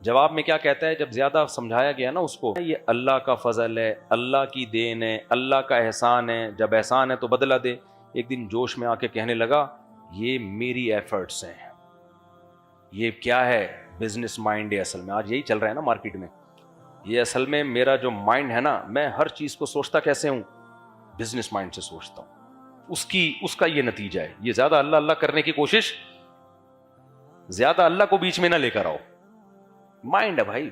جواب میں کیا کہتا ہے جب زیادہ سمجھایا گیا نا اس کو، یہ اللہ کا فضل ہے، اللہ کی دین ہے، اللہ کا احسان ہے، جب احسان ہے تو بدلہ دے۔ ایک دن جوش میں آ کے کہنے لگا یہ میری ایفرٹس ہیں، یہ کیا ہے، بزنس مائنڈ ہے اصل میں، آج یہی چل رہا ہے نا مارکیٹ میں، یہ اصل میں میرا جو مائنڈ ہے نا، میں ہر چیز کو سوچتا کیسے ہوں، بزنس مائنڈ سے سوچتا ہوں، اس کا یہ نتیجہ ہے۔ یہ زیادہ اللہ اللہ کرنے کی کوشش، زیادہ اللہ کو بیچ میں نہ لے کر آؤ، مائنڈ ہے بھائی۔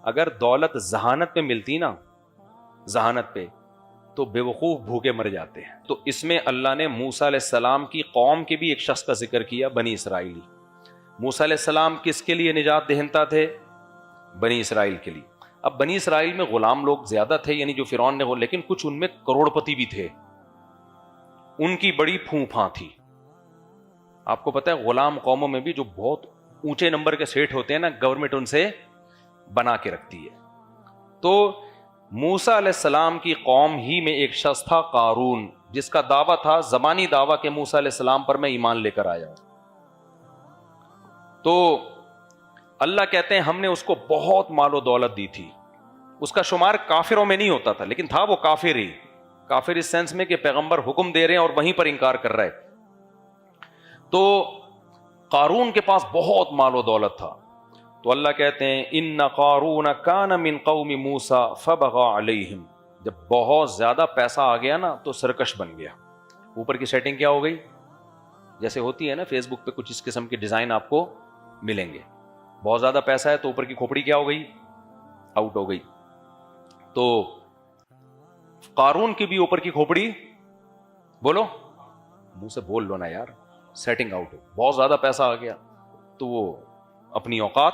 اگر دولت ذہانت پہ ملتی نا، ذہانت پہ، تو بے وقوف بھوکے مر جاتے ہیں۔ تو اس میں اللہ نے موسیٰ علیہ السلام کی قوم کے بھی ایک شخص کا ذکر کیا، بنی اسرائیلی۔ موسیٰ علیہ السلام کس کے لیے نجات دہندہ تھے؟ بنی اسرائیل کے لیے۔ اب بنی اسرائیل میں غلام لوگ زیادہ تھے، یعنی جو فرعون نے، لیکن کچھ ان میں کروڑ پتی بھی تھے، ان کی بڑی پھوں پھاں تھی۔ آپ کو پتہ ہے غلام قوموں میں بھی جو بہت اونچے نمبر کے سیٹ ہوتے ہیں نا، گورنمنٹ ان سے بنا کے رکھتی ہے۔ تو موسیٰ علیہ السلام کی قوم ہی میں ایک شخص تھا قارون، جس کا دعویٰ تھا، زبانی دعویٰ کہ موسیٰ علیہ السلام پر میں ایمان لے کر آیا ہوں۔ تو اللہ کہتے ہیں ہم نے اس کو بہت مال و دولت دی تھی۔ اس کا شمار کافروں میں نہیں ہوتا تھا، لیکن تھا وہ کافر ہی، کافر اس سینس میں کہ پیغمبر حکم دے رہے ہیں اور وہیں پر انکار کر رہا ہے۔ تو قارون کے پاس بہت مال و دولت تھا۔ تو اللہ کہتے ہیں ان قارون کان من قوم موسیٰ فبغى علیہم، جب بہت زیادہ پیسہ آ گیا نا تو سرکش بن گیا۔ اوپر کی سیٹنگ کیا ہو گئی، جیسے ہوتی ہے نا فیس بک پہ کچھ اس قسم کے ڈیزائن آپ کو ملیں گے، بہت زیادہ پیسہ ہے تو اوپر کی کھوپڑی کیا ہو گئی، آؤٹ ہو گئی۔ تو قارون کی بھی اوپر کی کھوپڑی، بولو منہ سے بول لو نا یار، سیٹنگ آؤٹ ہو، بہت زیادہ پیسہ آ گیا تو وہ اپنی اوقات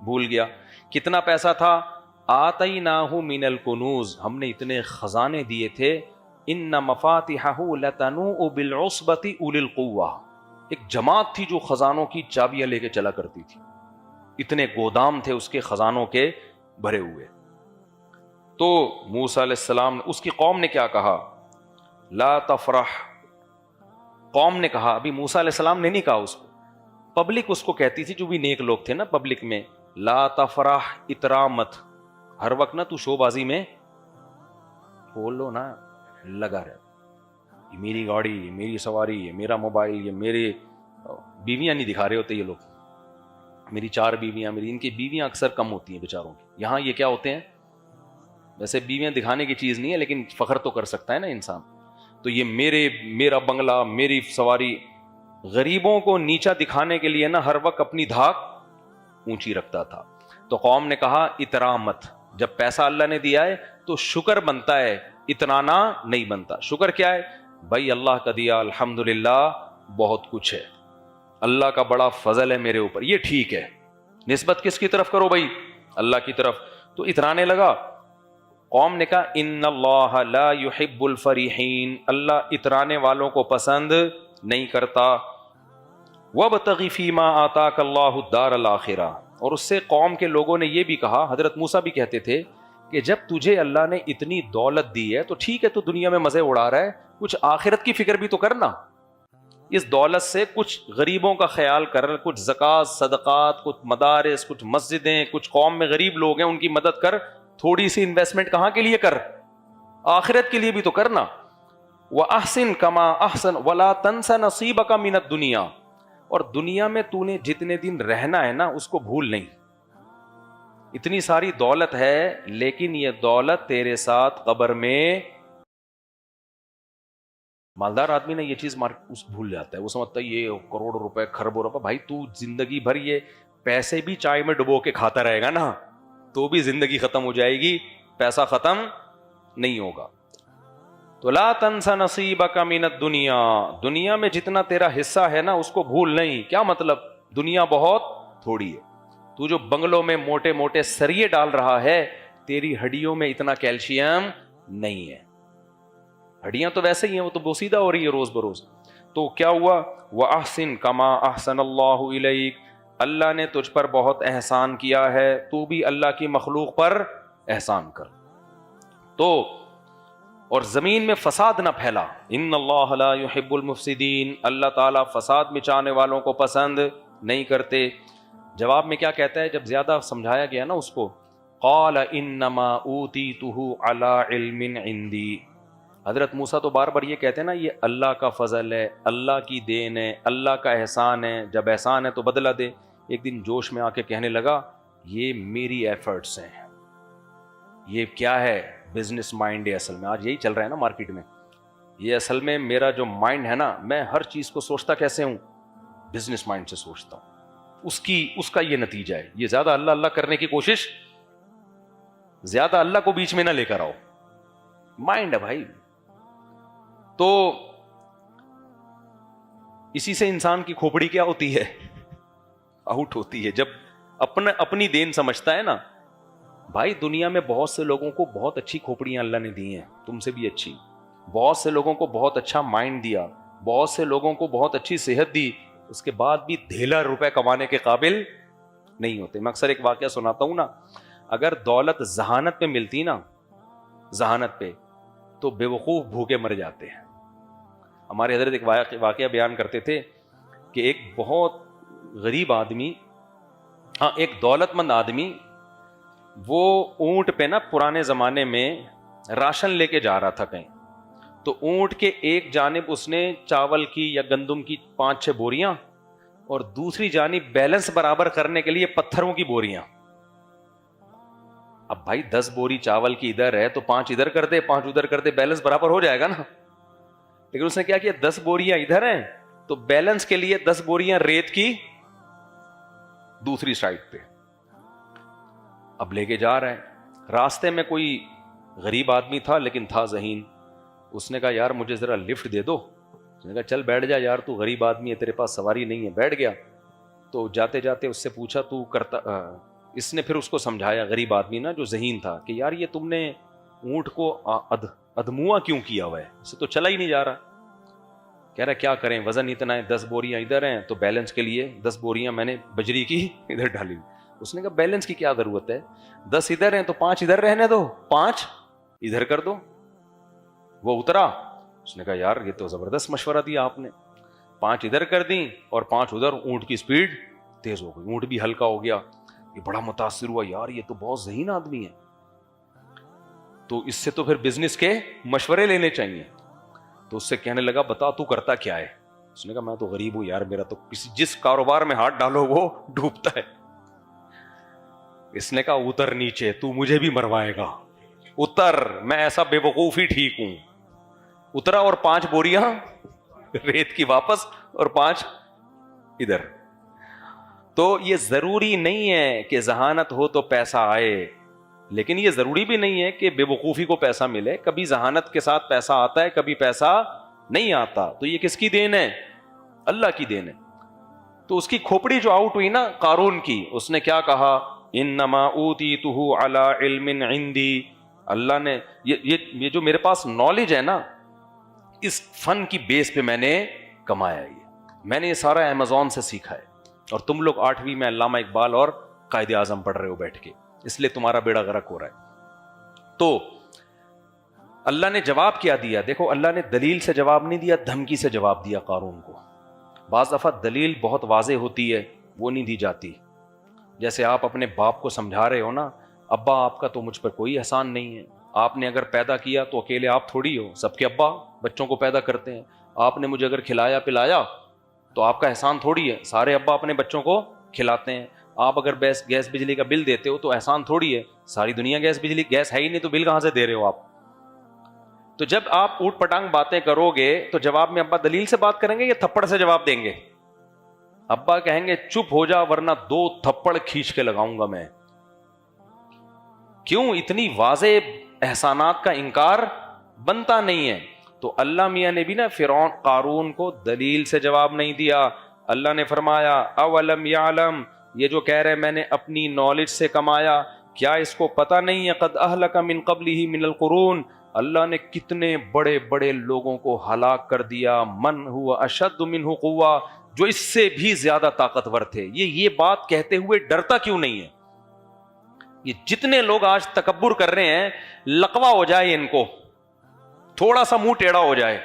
بھول گیا۔ کتنا پیسہ تھا؟ آتیناہ من الکنوز، ہم نے اتنے خزانے دیے تھے، ان مفاتحہ لتنوء بالعصبۃ اولی القوہ، ایک جماعت تھی جو خزانوں کی چابیاں لے کے چلا کرتی تھی، اتنے گودام تھے اس کے خزانوں کے بھرے ہوئے۔ تو موسیٰ علیہ السلام، اس کی قوم نے کیا کہا، لا تفرح، قوم نے کہا، ابھی موسیٰ علیہ السلام نے نہیں کہا اس کو، پبلک اس کو کہتی تھی، جو بھی نیک لوگ تھے نا پبلک میں، لا تفرح، اترا مت، ہر وقت نا تو شو بازی میں بولو نا لگا رہے، یہ میری گاڑی، یہ میری سواری، یہ میرا موبائل، یہ میری بیویاں نہیں دکھا رہے ہوتے یہ لوگ، میری 4 بیویاں، میری، ان کی بیویاں اکثر کم ہوتی ہیں بیچاروں کی۔ یہاں یہ کیا ہوتے ہیں، ویسے بیویاں دکھانے کی چیز نہیں ہے لیکن فخر تو کر سکتا ہے نا انسان، تو یہ میرا بنگلہ، میری سواری، غریبوں کو نیچا دکھانے کے لیے نا ہر وقت اپنی دھاک اونچی رکھتا تھا۔ تو قوم نے کہا اترا مت، جب پیسہ اللہ نے دیا ہے تو شکر بنتا ہے، اتنانا نہیں بنتا۔ شکر کیا ہے بھائی، اللہ کا دیا الحمدللہ بہت کچھ ہے، اللہ کا بڑا فضل ہے میرے اوپر، یہ ٹھیک ہے۔ نسبت کس کی طرف کرو بھائی، اللہ کی طرف۔ تو اترانے لگا۔ قوم نے کہا ان اللہ لا يحب الفریحین، اللہ اترانے والوں کو پسند نہیں کرتا۔ وابتغ فیما آتاک اللہ الدار الآخرہ، اور اس سے قوم کے لوگوں نے یہ بھی کہا، حضرت موسیٰ بھی کہتے تھے کہ جب تجھے اللہ نے اتنی دولت دی ہے تو ٹھیک ہے، تو دنیا میں مزے اڑا رہا ہے، کچھ آخرت کی فکر بھی تو کرنا، اس دولت سے کچھ غریبوں کا خیال کر، کچھ زکوٰۃ، صدقات، کچھ مدارس، کچھ مسجدیں، کچھ قوم میں غریب لوگ ہیں ان کی مدد کر، تھوڑی سی انویسٹمنٹ کہاں کے لیے کر، آخرت کے لیے بھی تو کرنا۔ وَأَحْسِن كَمَا أَحْسَنَ وَلَا تَنْسَ نَصِيبَكَ مِنَ الدُّنْيَا، اور دنیا میں تو نے جتنے دن رہنا ہے نا اس کو بھول نہیں۔ اتنی ساری دولت ہے لیکن یہ دولت تیرے ساتھ قبر میں، مالدار آدمی نے یہ چیز بھول جاتا ہے، وہ سمجھتا ہے یہ کروڑ روپے، خربوں روپے، بھائی تو زندگی بھر یہ پیسے بھی چائے میں ڈبو کے کھاتا رہے گا نا تو بھی زندگی ختم ہو جائے گی، پیسہ ختم نہیں ہوگا۔ تو لا تنس نصیبک من الدنیا، دنیا میں جتنا تیرا حصہ ہے نا اس کو بھول نہیں۔ کیا مطلب، دنیا بہت تھوڑی ہے، تو جو بنگلوں میں موٹے موٹے سریے ڈال رہا ہے، تیری ہڈیوں میں اتنا کیلشیم نہیں ہے، ہڈیاں تو ویسے ہی ہیں، وہ تو بوسیدہ ہو رہی ہے روز بروز۔ تو کیا ہوا، وَأَحْسِن كَمَا أَحْسَنَ اللَّهُ إِلَيْكَ، اللہ نے تجھ پر بہت احسان کیا ہے، تو بھی اللہ کی مخلوق پر احسان کر۔ تو اور زمین میں فساد نہ پھیلا، ان اللہ لا يحب المفسدین، اللہ تعالیٰ فساد مچانے والوں کو پسند نہیں کرتے۔ جواب میں کیا کہتا ہے جب زیادہ سمجھایا گیا نا اس کو؟ قال انما اوتیتہ علی علم عندی. حضرت موسیٰ تو بار بار یہ کہتے ہیں نا یہ اللہ کا فضل ہے، اللہ کی دین ہے، اللہ کا احسان ہے، جب احسان ہے تو بدلہ دے. ایک دن جوش میں آ کے کہنے لگا یہ میری ایفرٹس ہیں. یہ کیا ہے؟ بزنس مائنڈ ہے اصل میں. آج یہی چل رہا ہے نا مارکیٹ میں. یہ اصل میں میرا جو مائنڈ ہے نا، میں ہر چیز کو سوچتا کیسے ہوں؟ بزنس مائنڈ سے سوچتا ہوں. اس کا یہ نتیجہ ہے. یہ زیادہ اللہ اللہ کرنے کی کوشش، زیادہ اللہ کو بیچ میں نہ لے کر آؤ. مائنڈ ہے بھائی. تو اسی سے انسان کی کھوپڑی کیا ہوتی ہے؟ آؤٹ ہوتی ہے. جب اپنی دین سمجھتا ہے نا. بھائی دنیا میں بہت سے لوگوں کو بہت اچھی کھوپڑیاں اللہ نے دی ہیں، تم سے بھی اچھی. بہت سے لوگوں کو بہت اچھا مائنڈ دیا، بہت سے لوگوں کو بہت اچھی صحت دی، اس کے بعد بھی ڈھیلا روپے کمانے کے قابل نہیں ہوتے. میں اکثر ایک واقعہ سناتا ہوں نا، اگر دولت ذہانت پہ ملتی نا، ذہانت پہ، تو بے وقوف بھوکے مر جاتے ہیں. ہمارے حضرت ایک واقعہ بیان کرتے تھے کہ ایک بہت غریب آدمی، ایک دولت مند آدمی، وہ اونٹ پہ نا پرانے زمانے میں راشن لے کے جا رہا تھا کہیں. تو اونٹ کے ایک جانب اس نے چاول کی یا گندم کی 5-6 بوریاں، اور دوسری جانب بیلنس برابر کرنے کے لیے پتھروں کی بوریاں. اب بھائی 10 بوری چاول کی ادھر ہے تو 5 ادھر کر دے، 5 ادھر کر دے، بیلنس برابر ہو جائے گا نا. لیکن اس نے کیا 10 بوریاں ادھر ہیں تو بیلنس کے لیے 10 بوریاں ریت کی دوسری سائڈ پہ. اب لے کے جا رہا ہے. راستے میں کوئی غریب آدمی تھا لیکن تھا ذہین. اس نے کہا یار مجھے ذرا لفٹ دے دو. اس نے کہا چل بیٹھ جا یار، تو غریب آدمی ہے، تیرے پاس سواری نہیں ہے. بیٹھ گیا. تو جاتے جاتے اس سے پوچھا تو کرتا، اس نے پھر اس کو سمجھایا، غریب آدمی نا جو ذہین تھا، کہ یار یہ تم نے اونٹ کو ادموا کیوں کیا ہوا ہے؟ اسے تو چلا ہی نہیں جا رہا. کہہ رہا کیا کریں، وزن اتنا ہے، 10 بوریاں ادھر ہیں تو بیلنس کے لیے 10 بوریاں میں نے بجری کی ادھر ڈالی. اس نے کہا بیلنس کی کیا ضرورت ہے، 10 ادھر ہیں تو 5 ادھر رہنے دو، 5 ادھر کر دو. وہ اترا. اس نے کہا یار یہ تو زبردست مشورہ دیا آپ نے. 5 ادھر کر دیں اور 5 ادھر. اونٹ کی سپیڈ تیز ہو گئی، اونٹ بھی ہلکا ہو گیا. یہ بڑا متاثر ہوا، یار یہ تو بہت ذہین آدمی ہے، تو اس سے تو پھر بزنس کے مشورے لینے چاہیے. تو اس سے کہنے لگا بتا تو کرتا کیا ہے؟ اس نے کہا میں تو غریب ہوں یار، میرا تو جس کاروبار میں ہاتھ ڈالو وہ ڈوبتا ہے. اس نے کہا اتر نیچے، تو مجھے بھی مروائے گا. اتر، میں ایسا بے وقوف ہی ٹھیک ہوں. اترا اور 5 بوریاں ریت کی واپس اور 5 ادھر. تو یہ ضروری نہیں ہے کہ ذہانت ہو تو پیسہ آئے، لیکن یہ ضروری بھی نہیں ہے کہ بے وقوفی کو پیسہ ملے. کبھی ذہانت کے ساتھ پیسہ آتا ہے، کبھی پیسہ نہیں آتا. تو یہ کس کی دین ہے؟ اللہ کی دین ہے. تو اس کی کھوپڑی جو آؤٹ ہوئی نا قارون کی، اس نے کیا کہا؟ انما اوتیتہ علی علم عندی. اللہ نے یہ جو میرے پاس نالج ہے نا، اس فن کی بیس پہ میں نے کمایا. میں نے یہ سارا امیزون سے سیکھا ہے. اور تم لوگ 8ویں میں علامہ اقبال اور قائد اعظم پڑھ رہے ہو بیٹھ کے، اس لیے تمہارا بیڑا غرق ہو رہا ہے. تو اللہ نے جواب کیا دیا؟ دیکھو اللہ نے دلیل سے جواب نہیں دیا، دھمکی سے جواب دیا قارون کو. بعض دفعہ دلیل بہت واضح ہوتی ہے، وہ نہیں دی جاتی. جیسے آپ اپنے باپ کو سمجھا رہے ہو نا، ابا آپ کا تو مجھ پر کوئی احسان نہیں ہے. آپ نے اگر پیدا کیا تو اکیلے آپ تھوڑی ہو، سب کے ابا بچوں کو پیدا کرتے ہیں. آپ نے مجھے اگر کھلایا پلایا تو آپ کا احسان تھوڑی ہے، سارے ابا اپنے بچوں کو کھلاتے ہیں. آپ اگر گیس بجلی کا بل دیتے ہو تو احسان تھوڑی ہے، ساری دنیا گیس ہے ہی نہیں تو بل کہاں سے دے رہے ہو آپ. تو جب آپ اوٹ پٹانگ باتیں کرو گے تو جواب میں ابا دلیل سے بات کریں گے یا تھپڑ سے جواب دیں گے؟ ابا کہیں گے چپ ہو جا ورنہ 2 تھپڑ کھینچ کے لگاؤں گا میں. کیوں؟ اتنی واضح احسانات کا انکار بنتا نہیں ہے. تو اللہ میاں نے بھی نا فرعون قارون کو دلیل سے جواب نہیں دیا. اللہ نے فرمایا اولم یعلم، یہ جو کہہ رہے میں نے اپنی نالج سے کمایا، کیا اس کو پتہ نہیں ہے قد اہلک من قبلہ من القرون، اللہ نے کتنے بڑے بڑے لوگوں کو ہلاک کر دیا، من ہوا اشد منہ قوہ، جو اس سے بھی زیادہ طاقتور تھے. یہ بات کہتے ہوئے ڈرتا کیوں نہیں ہے؟ یہ جتنے لوگ آج تکبر کر رہے ہیں، لقوہ ہو جائے ان کو، تھوڑا سا منہ ٹیڑھا ہو جائے.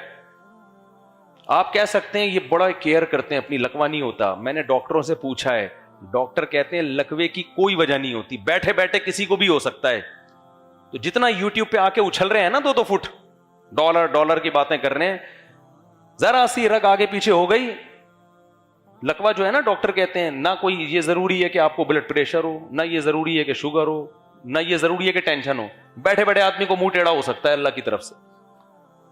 آپ کہہ سکتے ہیں یہ بڑا کیئر کرتے ہیں اپنی، لقوہ نہیں ہوتا. میں نے ڈاکٹروں سے پوچھا ہے ڈاکٹر کہتے ہیں لکوے کی کوئی وجہ نہیں ہوتی, بیٹھے بیٹھے کسی کو بھی ہو سکتا ہے. تو جتنا یوٹیوب پہ آ کے اچھل رہے ہیں نا 2 فٹ, ڈالر کی باتیں کر رہے ہیں, ذرا سی رگ آگے پیچھے ہو گئی, لکوا جو ہے نا, ڈاکٹر کہتے ہیں نہ کوئی یہ ضروری ہے کہ آپ کو بلڈ پریشر ہو, نہ یہ ضروری ہے کہ شوگر ہو, نہ یہ ضروری ہے کہ ٹینشن ہو, بیٹھے بیٹھے آدمی کو منہ ٹیڑھا ہو سکتا ہے اللہ کی طرف سے.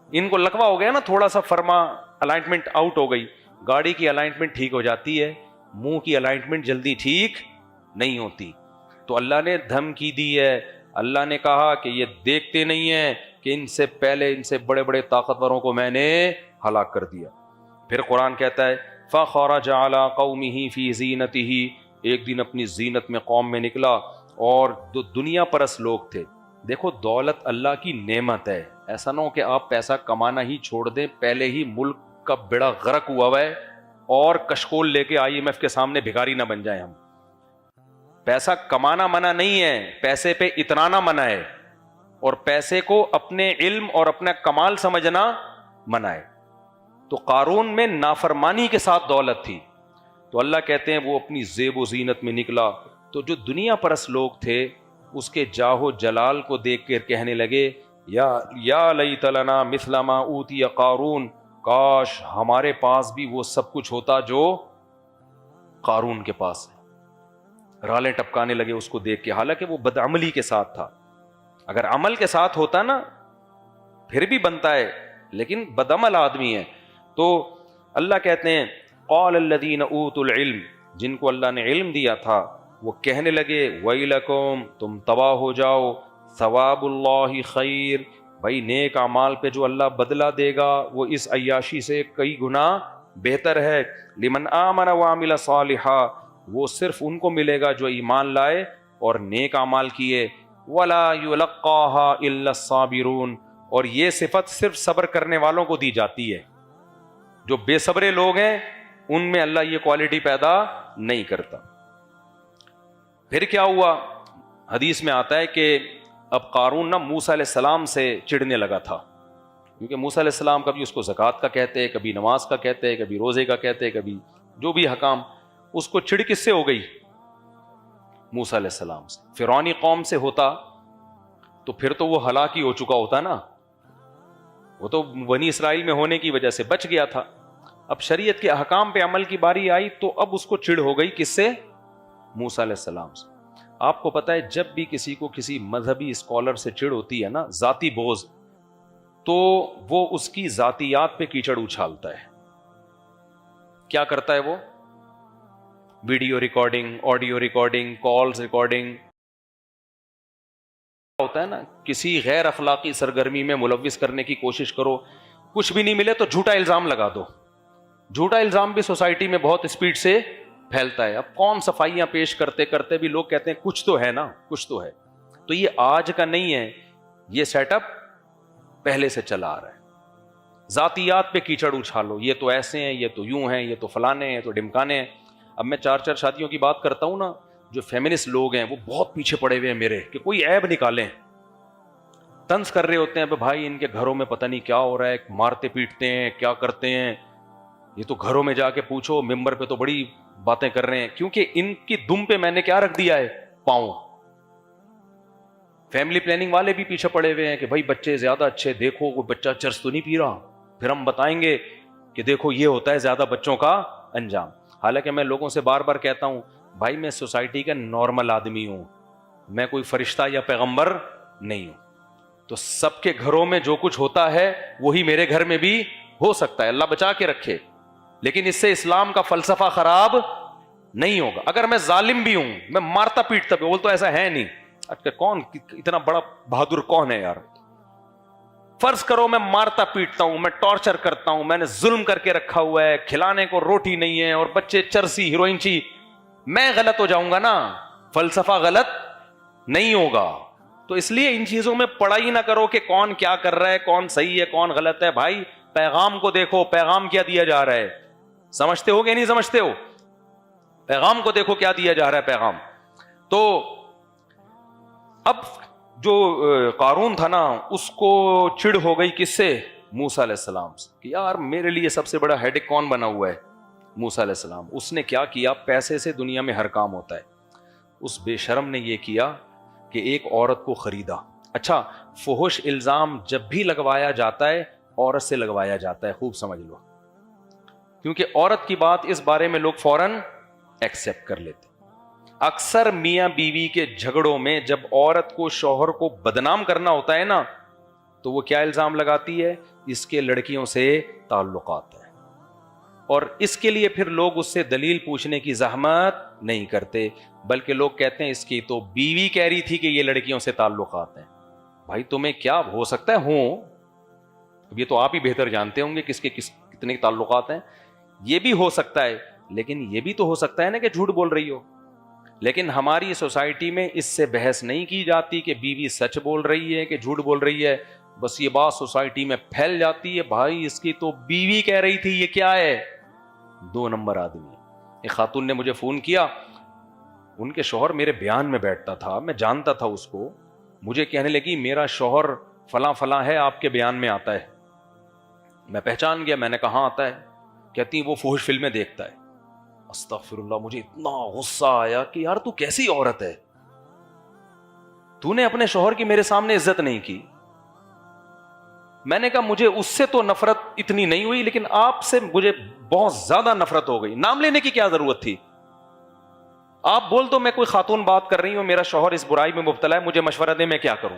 ان کو لکوا ہو گیا نا, تھوڑا سا فرما الائنمنٹ آؤٹ ہو گئی, گاڑی کی الائنمنٹ ٹھیک ہو جاتی ہے, منہ کی الائنمنٹ جلدی ٹھیک نہیں ہوتی. تو اللہ نے دھمکی دی ہے, اللہ نے کہا کہ یہ دیکھتے نہیں ہیں کہ ان سے پہلے ان سے بڑے بڑے طاقتوروں کو میں نے ہلاک کر دیا. پھر قرآن کہتا ہے فَخَرَجَ عَلَىٰ قَوْمِهِ فِي زِينَتِهِ, ایک دن اپنی زینت میں قوم میں نکلا, اور جو دنیا پرست لوگ تھے. دیکھو دولت اللہ کی نعمت ہے, ایسا نہ ہو کہ آپ پیسہ کمانا ہی چھوڑ دیں, پہلے ہی ملک کا بیڑا غرق ہوا ہے اور کشکول لے کے IMF کے سامنے بھکاری نہ بن جائیں ہم. پیسہ کمانا منع نہیں ہے, پیسے پہ اترانا منع ہے, اور پیسے کو اپنے علم اور اپنا کمال سمجھنا منع ہے. تو قارون میں نافرمانی کے ساتھ دولت تھی, تو اللہ کہتے ہیں وہ اپنی زیب و زینت میں نکلا. تو جو دنیا پرست لوگ تھے اس کے جاہ و جلال کو دیکھ کر کہنے لگے یا لیت لنا مثل ما اوتی قارون, کاش ہمارے پاس بھی وہ سب کچھ ہوتا جو قارون کے پاس ہے. رالیں ٹپکانے لگے اس کو دیکھ کے, حالانکہ وہ بدعملی کے ساتھ تھا. اگر عمل کے ساتھ ہوتا نا پھر بھی بنتا ہے, لیکن بدعمل آدمی ہے. تو اللہ کہتے ہیں قال الذین اوتوا العلم, جن کو اللہ نے علم دیا تھا وہ کہنے لگے ویلکم, تم تباہ ہو جاؤ, ثواب اللہ خیر, بھائی نیک اعمال پہ جو اللہ بدلہ دے گا وہ اس عیاشی سے کئی گنا بہتر ہے. لمن آمن وعمل صالحا, وہ صرف ان کو ملے گا جو ایمان لائے اور نیک اعمال کیے. ولا یلقاها الا الصابرون, اور یہ صفت صرف صبر کرنے والوں کو دی جاتی ہے, جو بے صبرے لوگ ہیں ان میں اللہ یہ کوالٹی پیدا نہیں کرتا. پھر کیا ہوا, حدیث میں آتا ہے کہ اب قارون نہ موسیٰ علیہ السلام سے چڑھنے لگا تھا, کیونکہ موسیٰ علیہ السلام کبھی اس کو زکوٰۃ کا کہتے ہیں, کبھی نماز کا کہتے ہیں, کبھی روزے کا کہتے ہیں, کبھی جو بھی حکام. اس کو چڑ کس سے ہو گئی؟ موسیٰ علیہ السلام سے. فرعونی قوم سے ہوتا تو پھر تو وہ ہلاک ہی ہو چکا ہوتا نا, وہ تو بنی اسرائیل میں ہونے کی وجہ سے بچ گیا تھا. اب شریعت کے احکام پہ عمل کی باری آئی تو اب اس کو چڑ ہو گئی کس سے؟ موسیٰ علیہ السلام سے. آپ کو پتا ہے جب بھی کسی کو کسی مذہبی اسکالر سے چڑ ہوتی ہے نا, ذاتی بوجھ, تو وہ اس کی ذاتیات پہ کیچڑ اچھالتا ہے. کیا کرتا ہے وہ؟ Video recording, audio recording, calls recording. ہوتا ہے نا کسی غیر اخلاقی سرگرمی میں ملوث کرنے کی کوشش کرو, کچھ بھی نہیں ملے تو جھوٹا الزام لگا دو. جھوٹا الزام بھی سوسائٹی میں بہت اسپیڈ سے پھیلتا ہے. اب کون صفائیاں پیش کرتے کرتے بھی لوگ کہتے ہیں کچھ تو ہے نا, کچھ تو ہے. تو یہ آج کا نہیں ہے, یہ سیٹ اپ پہلے سے چلا آ رہا ہے. ذاتیات پہ کیچڑ اچھالو, یہ تو ایسے ہیں, یہ تو یوں ہیں, یہ تو فلانے ہیں, تو ڈمکانے ہیں. اب میں 4 شادیوں کی بات کرتا ہوں نا, جو فیمنسٹ لوگ ہیں وہ بہت پیچھے پڑے ہوئے ہیں میرے, کہ کوئی عیب نکالیں. طنز کر رہے ہوتے ہیں بھائی ان کے گھروں میں پتہ نہیں کیا ہو رہا ہے, مارتے پیٹتے ہیں, کیا کرتے ہیں, یہ تو گھروں میں جا کے پوچھو, ممبر پہ تو بڑی باتیں کر رہے ہیں, کیونکہ ان کی دم پہ میں نے کیا رکھ دیا ہے؟ پاؤں. فیملی پلاننگ والے بھی پیچھے پڑے ہوئے ہیں کہ بھائی بچے زیادہ اچھے, دیکھو کوئی بچہ چرس تو نہیں پی رہا, پھر ہم بتائیں گے کہ دیکھو یہ ہوتا ہے زیادہ بچوں کا انجام. حالانکہ میں لوگوں سے بار بار کہتا ہوں بھائی میں سوسائٹی کا نارمل آدمی ہوں, میں کوئی فرشتہ یا پیغمبر نہیں ہوں. تو سب کے گھروں میں جو کچھ ہوتا ہے وہی میرے گھر میں بھی ہو سکتا ہے, اللہ بچا کے رکھے. لیکن اس سے اسلام کا فلسفہ خراب نہیں ہوگا. اگر میں ظالم بھی ہوں, میں مارتا پیٹتا بھی, بول تو ایسا ہے نہیں. کون اتنا بڑا بہادر کون ہے یار؟ فرض کرو میں مارتا پیٹتا ہوں, میں ٹارچر کرتا ہوں, میں نے ظلم کر کے رکھا ہوا ہے, کھلانے کو روٹی نہیں ہے اور بچے چرسی ہیروئن چی, میں غلط ہو جاؤں گا نا, فلسفہ غلط نہیں ہوگا. تو اس لیے ان چیزوں میں پڑھائی نہ کرو کہ کون کیا کر رہا ہے, کون صحیح ہے کون غلط ہے. بھائی پیغام کو دیکھو, پیغام کیا دیا جا رہا ہے, سمجھتے ہو کہ نہیں سمجھتے ہو؟ پیغام کو دیکھو کیا دیا جا رہا ہے پیغام. تو اب جو قارون تھا نا اس کو چڑ ہو گئی کس سے؟ موسیٰ علیہ السلام سے, کہ یار میرے لیے سب سے بڑا ہیڈک کون بنا ہوا ہے؟ موسیٰ علیہ السلام. اس نے کیا کیا؟ پیسے سے دنیا میں ہر کام ہوتا ہے. اس بے شرم نے یہ کیا کہ ایک عورت کو خریدا. اچھا، فحش الزام جب بھی لگوایا جاتا ہے عورت سے لگوایا جاتا ہے، خوب سمجھ لو، کیونکہ عورت کی بات اس بارے میں لوگ فوراً ایکسپٹ کر لیتے. اکثر میاں بیوی کے جھگڑوں میں جب عورت کو شوہر کو بدنام کرنا ہوتا ہے نا، تو وہ کیا الزام لگاتی ہے؟ اس کے لڑکیوں سے تعلقات ہیں. اور اس کے لیے پھر لوگ اس سے دلیل پوچھنے کی زحمت نہیں کرتے، بلکہ لوگ کہتے ہیں اس کی تو بیوی کہہ رہی تھی کہ یہ لڑکیوں سے تعلقات ہیں. بھائی تمہیں کیا ہو سکتا ہے ہوں، یہ تو آپ ہی بہتر جانتے ہوں گے کس کے کتنے تعلقات ہیں. یہ بھی ہو سکتا ہے، لیکن یہ بھی تو ہو سکتا ہے نا کہ جھوٹ بول رہی ہو. لیکن ہماری سوسائٹی میں اس سے بحث نہیں کی جاتی کہ بیوی سچ بول رہی ہے کہ جھوٹ بول رہی ہے. بس یہ بات سوسائٹی میں پھیل جاتی ہے، بھائی اس کی تو بیوی کہہ رہی تھی، یہ کیا ہے؟ 2 نمبر آدمی. ایک خاتون نے مجھے فون کیا، ان کے شوہر میرے بیان میں بیٹھتا تھا، میں جانتا تھا اس کو. مجھے کہنے لگی میرا شوہر فلاں فلاں ہے، آپ کے بیان میں آتا ہے. میں پہچان گیا، میں نے کہا آتا ہے. کہتی وہ فحش فلمیں دیکھتا ہے. استغفر اللہ. مجھے اتنا غصہ آیا کہ یار تو کیسی عورت ہے، تو نے اپنے شوہر کی میرے سامنے عزت نہیں کی. میں نے کہا مجھے اس سے تو نفرت اتنی نہیں ہوئی، لیکن آپ سے مجھے بہت زیادہ نفرت ہو گئی. نام لینے کی کیا ضرورت تھی؟ آپ بول تو میں کوئی خاتون بات کر رہی ہوں، میرا شوہر اس برائی میں مبتلا ہے، مجھے مشورہ دے میں کیا کروں.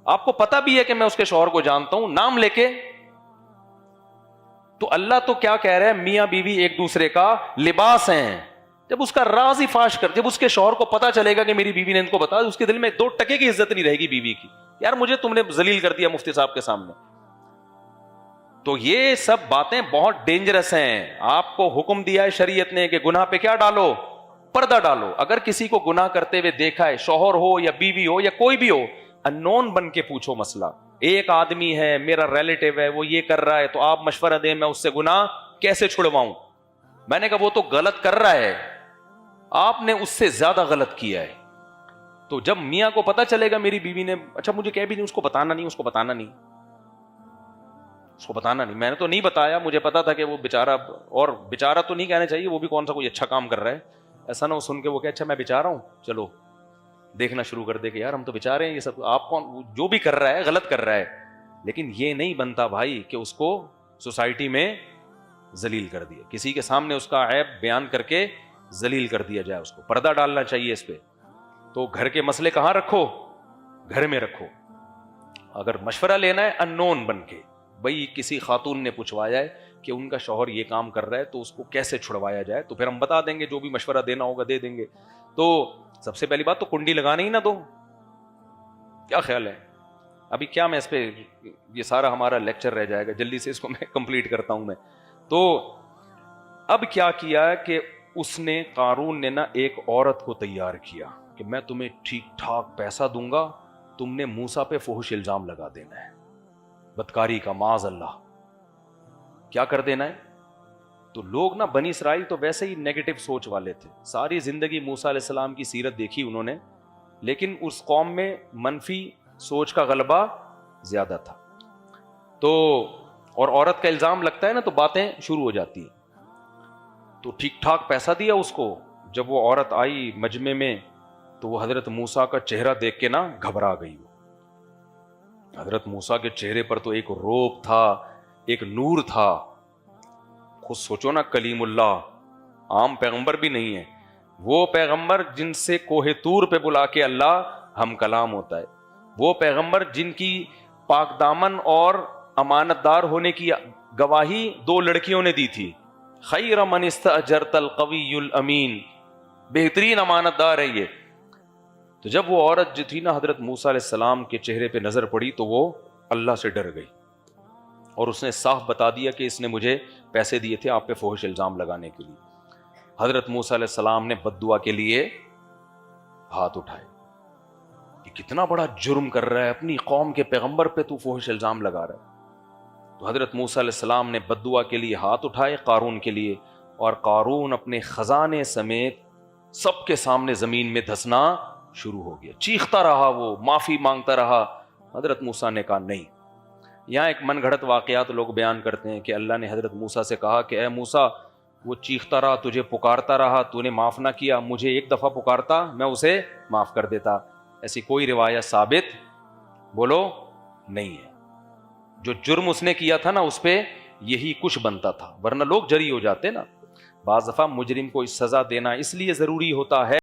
آپ کو پتا بھی ہے کہ میں اس کے شوہر کو جانتا ہوں، نام لے کے. تو اللہ تو کیا کہہ رہا ہے؟ میاں بیوی ایک دوسرے کا لباس ہیں. جب اس کا راز ہی فاش کر، جب اس کے شوہر کو پتا چلے گا کہ میری بیوی نے ان کو بتایا، اس کے دل میں 2 ٹکے کی عزت نہیں رہے گی بیوی کی. یار مجھے تم نے ذلیل کر دیا مفتی صاحب کے سامنے. تو یہ سب باتیں بہت ڈینجرس ہیں. آپ کو حکم دیا ہے شریعت نے کہ گناہ پہ کیا ڈالو؟ پردہ ڈالو. اگر کسی کو گناہ کرتے ہوئے دیکھا ہے، شوہر ہو یا بیوی ہو یا کوئی بھی ہو، انون بن کے پوچھو مسئلہ. ایک آدمی ہے میرا ریلیٹیو ہے، وہ یہ کر رہا ہے، تو آپ مشورہ دیں میں اس سے گناہ کیسے چھڑواؤں. میں نے کہا وہ تو غلط کر رہا ہے، آپ نے اس سے زیادہ غلط کیا ہے. تو جب میاں کو پتا چلے گا میری بیوی نے، اچھا مجھے کہہ بھی نہیں، اس کو بتانا نہیں، اس کو بتانا نہیں، اس کو بتانا نہیں. میں نے تو نہیں بتایا، مجھے پتا تھا کہ وہ بیچارہ، اور بیچارہ تو نہیں کہنا چاہیے، وہ بھی کون سا کوئی اچھا کام کر رہا ہے. ایسا نہ وہ سن کے وہ کہ اچھا میں بیچارہ ہوں، چلو دیکھنا شروع کر دے کہ یار ہم تو بیچارے ہیں، یہ سب آپ کون، جو بھی کر رہا ہے غلط کر رہا ہے. لیکن یہ نہیں بنتا بھائی کہ اس کو سوسائٹی میں ذلیل کر دیا، کسی کے سامنے اس کا عیب بیان کر کے ذلیل کر دیا جائے. اس کو پردہ ڈالنا چاہیے اس پہ. تو گھر کے مسئلے کہاں رکھو؟ گھر میں رکھو. اگر مشورہ لینا ہے انون بن کے، بھائی کسی خاتون نے پوچھوایا ہے کہ ان کا شوہر یہ کام کر رہا ہے تو اس کو کیسے چھڑوایا جائے، تو پھر ہم بتا دیں گے، جو بھی مشورہ دینا ہوگا دے دیں گے. تو سب سے پہلی بات تو کنڈی لگانے ہی نہ دو. کیا خیال ہے؟ ابھی کیا میں اس پہ، یہ سارا ہمارا لیکچر رہ جائے گا، جلدی سے اس کو میں کمپلیٹ کرتا ہوں. میں تو اب کیا کیا کہ اس نے، قارون نے نا ایک عورت کو تیار کیا کہ میں تمہیں ٹھیک ٹھاک پیسہ دوں گا، تم نے موسیٰ پہ فحش الزام لگا دینا ہے، بدکاری کا، معاذ اللہ. کیا کر دینا ہے؟ تو لوگ نا، بنی اسرائیل تو ویسے ہی نیگیٹو سوچ والے تھے، ساری زندگی موسیٰ علیہ السلام کی سیرت دیکھی انہوں نے، لیکن اس قوم میں منفی سوچ کا غلبہ زیادہ تھا. تو اور عورت کا الزام لگتا ہے نا تو باتیں شروع ہو جاتی ہیں. تو ٹھیک ٹھاک پیسہ دیا اس کو. جب وہ عورت آئی مجمع میں تو وہ حضرت موسیٰ کا چہرہ دیکھ کے نا گھبرا گئی. وہ حضرت موسیٰ کے چہرے پر تو ایک روب تھا، ایک نور تھا. خود سوچو نا، کلیم اللہ، عام پیغمبر بھی نہیں ہے، وہ پیغمبر جن سے کوہ طور پہ بلا کے اللہ ہم کلام ہوتا ہے، وہ پیغمبر جن کی پاک دامن اور امانت دار ہونے کی گواہی 2 لڑکیوں نے دی تھی. خیر من استاجرت القوی الامین، بہترین امانت دار ہے یہ. تو جب وہ عورت جو تھی نا حضرت موسیٰ علیہ السلام کے چہرے پہ نظر پڑی تو وہ اللہ سے ڈر گئی، اور اس نے صاف بتا دیا کہ اس نے مجھے پیسے دیے تھے آپ پہ فحش الزام لگانے کے لیے. حضرت موسیٰ علیہ السلام نے بد دعا کے لیے ہاتھ اٹھائے. یہ کتنا بڑا جرم کر رہا ہے، اپنی قوم کے پیغمبر پہ تو فحش الزام لگا رہا ہے. تو حضرت موسیٰ علیہ السلام نے بد دعا کے لیے ہاتھ اٹھائے قارون کے لیے، اور قارون اپنے خزانے سمیت سب کے سامنے زمین میں دھسنا شروع ہو گیا. چیختا رہا، وہ معافی مانگتا رہا. حضرت موسیٰ نے کہا نہیں. یہاں ایک من گھڑت واقعات لوگ بیان کرتے ہیں کہ اللہ نے حضرت موسیٰ سے کہا کہ اے موسیٰ وہ چیختا رہا, تجھے پکارتا رہا, تو نے معاف نہ کیا, مجھے ایک دفعہ پکارتا میں اسے معاف کر دیتا. ایسی کوئی روایت ثابت بولو نہیں ہے. جو جرم اس نے کیا تھا نا اس پہ یہی کچھ بنتا تھا, ورنہ لوگ جری ہو جاتے نا. بعض دفعہ مجرم کو سزا دینا اس لیے ضروری ہوتا ہے